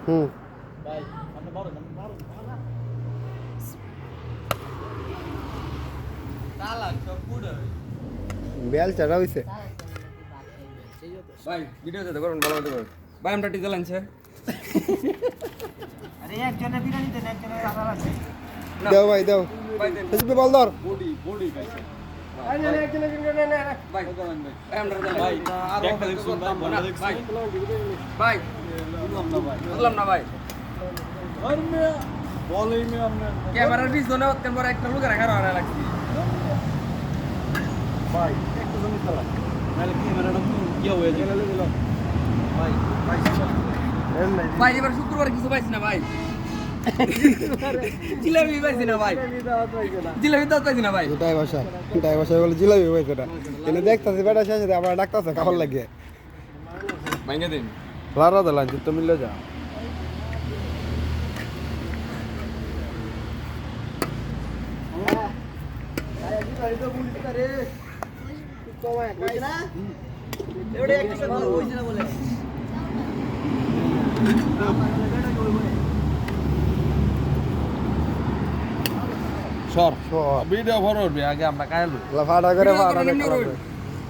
হুম bell চাটা হইছে ভাই ভিডিও যেতে করুন ভালো মতো করুন ভাই আমরা ডিজেল আনছে আরে একজনের বিরিয়ানি দেন একজনের আলাদা আছে দাও ভাই দাও ভাই দেন এসবি বল ধর বডি খাইছে আরে একজনের বিরিয়ানি না ভাই ভাই আমরা ভাই আর একটা দেখুন ভাই ভাই বললাম না ভাই ক্যামেরার পিছনে অত্যন্ত বড় একটা লোক রাখা রাখা লাগছে ভাই একটু জমি চালা নালে ক্যামেরাটা কি হয়ে যাবে ভাই ভাই ভাই এবার শুক্রবার কিছু পাইছি না ভাই জিলাপি পাইছি না ভাই জিলাপি দাও পাইছি না ভাই এটাই ভাষা বলে জিলাপি হয়েছে এটা এনে দেখতেছি বেটা শেষে আবার ডাকতেছে খাবার লাগে ভাঙে দিন লারা দিলাম চিত্ত মিললে যা সর সর ভিডিও ভরবি আগে আমরা খাইলু লাফাটা করে ফাটা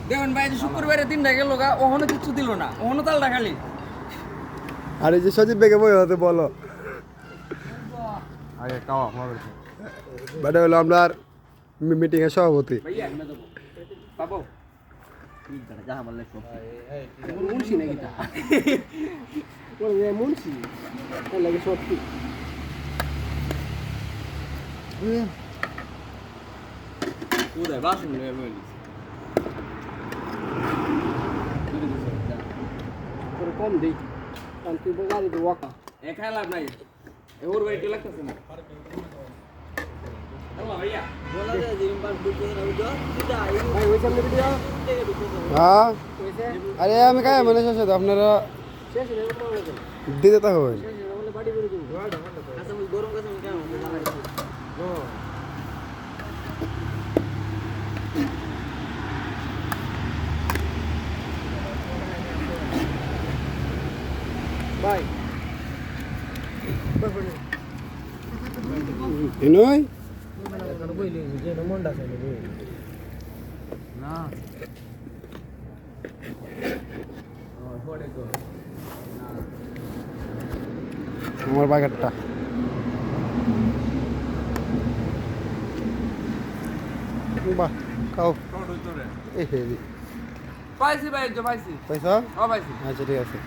দেখুন ভাই শুক্রবারে দিনটা গেল গা ওখানে কিচ্ছু দিল না ওখানে তালটা খালি আর এই যে সজীব বেগে বই হতে বলো আগে খাওয়া মরে বাট হলো আপনার মিটিং এর সভাপতি ভাইয়া পাবো যা আমার লাগছে মুন্সি নাকি তা ওরে মুন্সি লাগে সত্যি কোথায় বাসন লয়ে বলি তোর কম দেই কারণ তুই গাড়ি তো ওয়াকা এ খাই লাভ নাই এ ওর ভাই লাগতেছে না আল্লাহ ভাইয়া বলা যায় যে ইম্পাল বুঝতে না বুঝো সিধা ভাই ওই সামনে ভিডিও হ্যাঁ কইছে আরে আমি খাই মানে শেষে তো আপনারা শেষ হয়ে গেল দিতে তা হবেন শেষ হয়ে গেল বাড়ি করে দিব কাঁচা মুই গরম কাঁচা মুই কেমন ভাই এনই না আমার বাগেরটা বাহ খাও এই হেভি পাইছি ভাই পাইছি পয়সা ও পাইছি আচ্ছা ঠিক আছে